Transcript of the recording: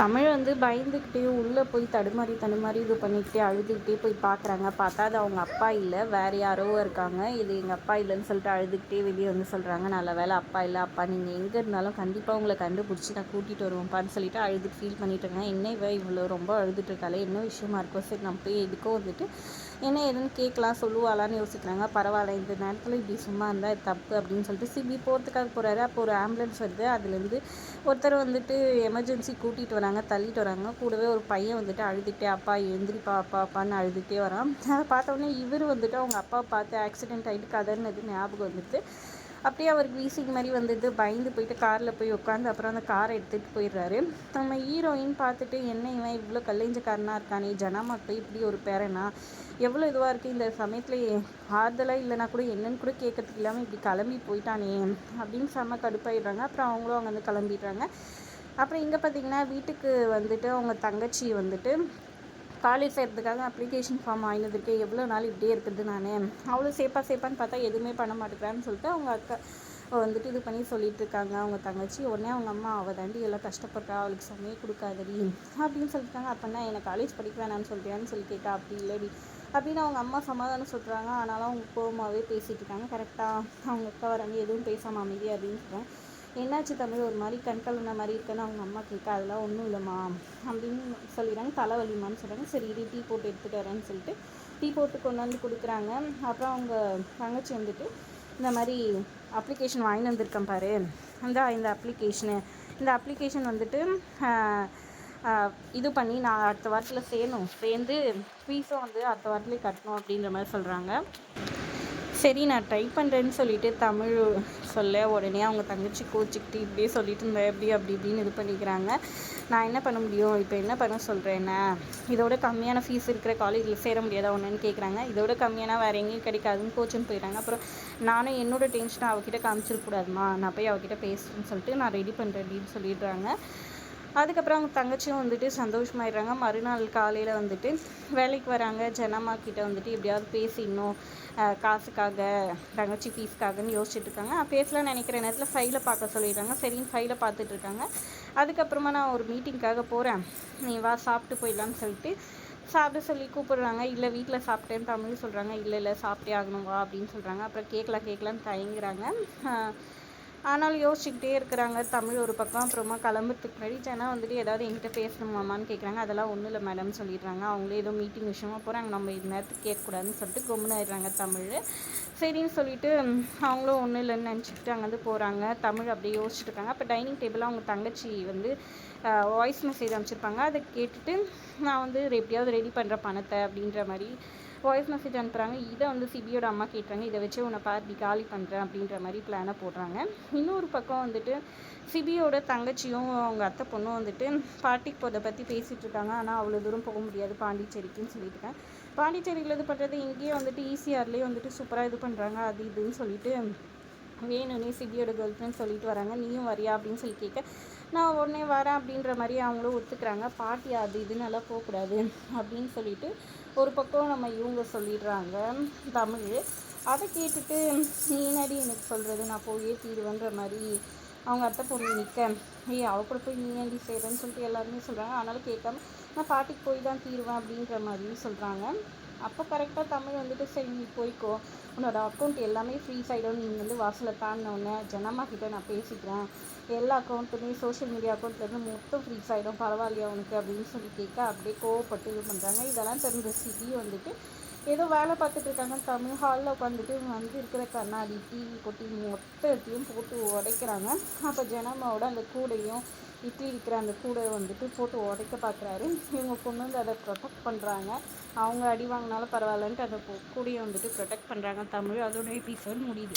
தமிழ் வந்து பயந்துக்கிட்டே உள்ளே போய் தடுமாறி இது பண்ணிக்கிட்டே அழுதுகிட்டே போய் பார்க்குறாங்க. பார்த்தா அது அவங்க அப்பா இல்லை, வேறு யாரோ இருக்காங்க. இது எங்கள் அப்பா இல்லைன்னு சொல்லிட்டு அழுதுகிட்டே வெளியே வந்து சொல்கிறாங்க. நல்ல வேளை அப்பா இல்லை, அப்பா நீங்கள் எங்கே இருந்தாலும் கண்டிப்பாக உங்களை கண்டுபிடிச்சி நான் கூட்டிகிட்டு வருவேன்ப்பான்னு சொல்லிட்டு அழுதுட்டு ஃபீல் பண்ணிட்டுருங்க. என்ன இவ்வளோ ரொம்ப அழுதுட்டு இருக்காளே, என்ன விஷயமா இருக்கோ, சரி நம்ம போய் எதுக்கோ வந்துட்டு என்ன ஏதுன்னு கேட்கலாம் சொல்லுவாளான்னு யோசிக்கிறாங்க. பரவாயில்ல, இந்த நேரத்தில் இப்படி சும்மா இருந்தால் தப்பு அப்படின்னு சொல்லிட்டு சிபி போகிறதுக்காக போகிறாரு. அப்போ ஒரு ஆம்புலன்ஸ் வருது. அதுலேருந்து ஒருத்தர் வந்துட்டு எமர்ஜென்சி கூட்டிகிட்டு வராங்க, தள்ளிட்டு வராங்க. கூடவே ஒரு பையன் வந்துட்டு அழுதுகிட்டே அப்பா எழுந்திரிப்பா அப்பா அப்பான்னு அழுதுகிட்டே வரான். அதை பார்த்தோன்னே இவர் வந்துட்டு அவங்க அப்பா பார்த்து ஆக்சிடென்ட் ஆகிட்டு கதர்னது ஞாபகம் வந்துட்டு அப்படியே அவருக்கு வீசிங் மாதிரி வந்துட்டு பயந்து போயிட்டு காரில் போய் உட்காந்து அப்புறம் அந்த காரை எடுத்துகிட்டு போயிடுறாரு. நம்ம ஹீரோயின் பார்த்துட்டு என்ன இவன் இவ்வளோ கல்லேஞ்சக்காரனாக இருக்கானே, ஜனமாக்கு இப்படி ஒரு பேரனா, எவ்வளோ இதுவாக இருக்குது இந்த சமயத்தில் ஆறுதலாக இல்லைனா கூட என்னன்னு கூட கேட்கறதுக்கு இல்லாமல் இப்படி கிளம்பி போயிட்டானே அப்படின்னு செம்ம கடுப்பாயிடுறாங்க. அப்புறம் அவங்களும் அங்கே வந்து கிளம்பிடுறாங்க. அப்புறம் இங்கே பார்த்திங்கன்னா வீட்டுக்கு வந்துட்டு அவங்க தங்கச்சி வந்துட்டு காலேஜ் சேர்றதுக்காக அப்ளிகேஷன் ஃபார்ம் வாங்கினதுக்கு எவ்வளோ நாள் இப்படியே இருக்குது. நான் அவ்வளோ சேப்பான்னு பார்த்தா எதுவுமே பண்ண மாட்டேங்கிறான்னு சொல்லிட்டு அவங்க அக்கா வந்துட்டு இது பண்ணி சொல்லிட்டு இருக்காங்க. அவங்க தங்கச்சி உடனே அவங்க அம்மா அவள் தாண்டி எல்லாம் கஷ்டப்படுறா, அவளுக்கு சமைய கொடுக்காதடி அப்படின்னு சொல்லிட்டாங்க. அப்படின்னா என்னை காலேஜ் படிக்க வேணான்னு சொல்லிட்டியான்னு சொல்லி கேட்டா, அப்படி இல்லடி அப்படின்னு அவங்க அம்மா சமாதானம் சொல்கிறாங்க. ஆனாலும் அவங்க கோவமாகவே பேசிகிட்டு இருக்காங்க. கரெக்டாக அவங்க அக்கா வராங்க, எதுவும் பேசாமல் அமைதி அப்படின்னு சொல்கிறாங்க. என்னாச்சு தமிழ் ஒரு மாதிரி கண்கலன மாதிரி இருக்குன்னு அவங்க அம்மா கேட்க, அதெல்லாம் ஒன்றும் இல்லைம்மா அப்படின்னு சொல்லிடுறாங்க. தலைவலிமான்னு சொல்கிறாங்க. சரி இது டீ போட்டு எடுத்துகிட்டு வரேன்னு சொல்லிட்டு டீ போட்டு கொண்டு வந்து கொடுக்குறாங்க. அப்புறம் அவங்க தங்கச்சி வந்துட்டு இந்த மாதிரி அப்ளிகேஷன் வாங்கி வந்திருக்கேன் பாரு, இந்த அப்ளிகேஷன் வந்துட்டு இது பண்ணி நான் அடுத்த வாரத்தில் சேர்ந்து ஃபீஸும் வந்து அடுத்த வாரத்துலேயே கட்டணும் அப்படின்ற மாதிரி சொல்கிறாங்க. சரி நான் ட்ரை பண்ணுறேன்னு சொல்லிட்டு தமிழ் சொல்ல உடனே அவங்க தங்கச்சி கோச்சிக்கிட்டு இப்படியே சொல்லிட்டு இருந்தேன் எப்படி அப்படி இப்படின்னு இது பண்ணிக்கிறாங்க. நான் என்ன பண்ண முடியும், இப்போ என்ன பண்ண சொல்கிறேன்னா இதோட கம்மியான ஃபீஸ் இருக்கிற காலேஜில் சேர முடியாதா ஒன்றுன்னு கேட்குறாங்க. இதோட கம்மியான வேறு எங்கேயும் கிடைக்காதுன்னு கோச்சுன்னு போயிடுறாங்க. அப்புறம் நானும் என்னோட டென்ஷனை அவகிட்ட காமிச்சிடக்கூடாதுமா, நான் போய் அவகிட்ட பேசுகிறேன்னு சொல்லிட்டு நான் ரெடி பண்ணுறேன் அப்படின்னு சொல்லிடுறாங்க. அதுக்கப்புறம் அவங்க தங்கச்சியும் வந்துட்டு சந்தோஷமாயிடுறாங்க. மறுநாள் காலையில் வந்துட்டு வேலைக்கு வராங்க. ஜனமா கிட்ட வந்துட்டு எப்படியாவது பேசிடணும் காசுக்காக, தங்கச்சி ஃபீஸ்க்காகன்னு யோசிச்சுட்டு இருக்காங்க. பேசலாம் நினைக்கிற நேரத்தில் ஃபைலை பார்க்க சொல்லிடுறாங்க. சரின்னு ஃபைலை பார்த்துட்டு இருக்காங்க. அதுக்கப்புறமா நான் ஒரு மீட்டிங்காக போகிறேன், நீ வா சாப்பிட்டு போயிடலான்னு சொல்லிட்டு சாப்பிட சொல்லி கூப்பிடுறாங்க. இல்லை வீட்டில் சாப்பிட்டேன்னு தமிழ் சொல்கிறாங்க. இல்லை சாப்பிட்டே ஆகணும் வா அப்படின்னு சொல்கிறாங்க. அப்புறம் கேட்கலான்னு தயங்குறாங்க. ஆனாலும் யோசிச்சுக்கிட்டே இருக்கிறாங்க தமிழ் ஒரு பக்கம். அப்புறமா கிளம்புறதுக்கு முன்னாடி ஜனா வந்துட்டு ஏதாவது என்கிட்ட பேசணுமாமான்னு கேட்குறாங்க. அதெல்லாம் ஒன்றும் இல்லை மேடம் சொல்லிடுறாங்க. அவங்களே ஏதோ மீட்டிங் விஷயமா போகிறாங்க, நம்ம இது நேரத்துக்கு கேட்கக்கூடாதுன்னு சொல்லிட்டு கம்முன்னு ஆயிடுறாங்க தமிழ். சரின்னு சொல்லிட்டு அவங்களும் ஒன்றும் இல்லைன்னு நினச்சிக்கிட்டு அங்கேருந்து போகிறாங்க. தமிழ் அப்படியே யோசிச்சுட்டு இருக்காங்க. அப்போ டைனிங் டேபிளில் அவங்க தங்கச்சி வந்து வாய்ஸ் மெசேஜ் அனுப்பிச்சிருப்பாங்க. அதை கேட்டுட்டு நான் வந்து எப்படியாவது ரெடி பண்ணுற பணத்தை அப்படின்ற மாதிரி வாய்ஸ் மெசேஜ் அனுப்புகிறாங்க. இதை வந்து சிபியோட அம்மா கேட்டுறாங்க. இதை வச்சு உன்னை பார்த்து காலி பண்ணுறேன் அப்படின்ற மாதிரி பிளானை போடுறாங்க. இன்னொரு பக்கம் வந்துட்டு சிபியோட தங்கச்சியும் அவங்க அத்தை பொண்ணும் வந்துட்டு பாட்டிக்கு போதை பற்றி பேசிகிட்டு இருக்காங்க. ஆனால் அவ்வளோ தூரம் போக முடியாது பாண்டிச்சேரிக்குன்னு சொல்லிட்டு இருக்கேன். பாண்டிச்சேரியில் இது பண்ணுறது இங்கேயே வந்துட்டு ஈசிஆர்லேயே வந்துட்டு சூப்பராக இது பண்ணுறாங்க. அது இதுன்னு சொல்லிட்டு வேணும்னே சிபியோட கேர்ள் ஃப்ரெண்ட் சொல்லிட்டு வராங்க. நீயும் வரியா அப்படின்னு சொல்லி கேட்க, நான் உடனே வரேன் அப்படின்ற மாதிரி அவங்களும் ஒத்துக்கிறாங்க. பாட்டி அது இதுன்னெல்லாம் போகக்கூடாது அப்படின்னு சொல்லிட்டு ஒரு பக்கம் நம்ம இவங்க சொல்லிடுறாங்க தமிழ். அதை கேட்டுட்டு நீ என்னடி எனக்கு சொல்கிறது, நான் போயே தீருவேன்ற மாதிரி அவங்க அத்தை பொண்ணு நிற்க, அவ கூட போய் நீ ஏன்டி செய்கிறேன்னு சொல்லிட்டு எல்லாருமே சொல்கிறாங்க. ஆனாலும் கேட்காம நான் பாட்டிக்கு போய் தான் தீருவேன் அப்படின்ற மாதிரியும் சொல்கிறாங்க. அப்போ கரெக்டாக தமிழ் வந்துட்டு சரி நீ போய்க்கோ, உன்னோட அக்கௌண்ட் எல்லாமே ஃப்ரீஸ் ஆகிடும், நீங்கள் வந்து வாசலை தாண்டினோடனே ஜனமா கிட்டே நான் பேசிக்கிறேன், எல்லா அக்கௌண்ட்டுமே சோஷியல் மீடியா அக்கௌண்ட்லேருந்து மொத்தம் ஃப்ரீஸ் ஆகிடும், பரவாயில்லையா உனக்கு அப்படின்னு சொல்லி கேட்க அப்படியே கோவப்பட்டு இது பண்ணுறாங்க. இதெல்லாம் தெரிஞ்ச சிபி வந்துட்டு ஏதோ வேலை பார்த்துட்டு இருக்காங்க. தமிழ் ஹாலில் உட்காந்துட்டு வந்து இருக்கிற கண்ணாடி டிவி கொட்டி மொத்தத்தையும் போட்டு உடைக்கிறாங்க. அப்போ ஜனமாவோட அந்த கூடையும் இட்லி இருக்கிற அந்த கூடை வந்துட்டு போட்டு உடைக்க பார்க்குறாரு. இவங்க கொண்டு வந்து அதை ப்ரொடெக்ட் பண்ணுறாங்க. அவங்க அடி வாங்கினாலும் பரவாயில்லன்ட்டு அந்த கூடையை வந்துட்டு ப்ரொடெக்ட் பண்ணுறாங்க தமிழ். அதோட எபிசோட் முடியுது.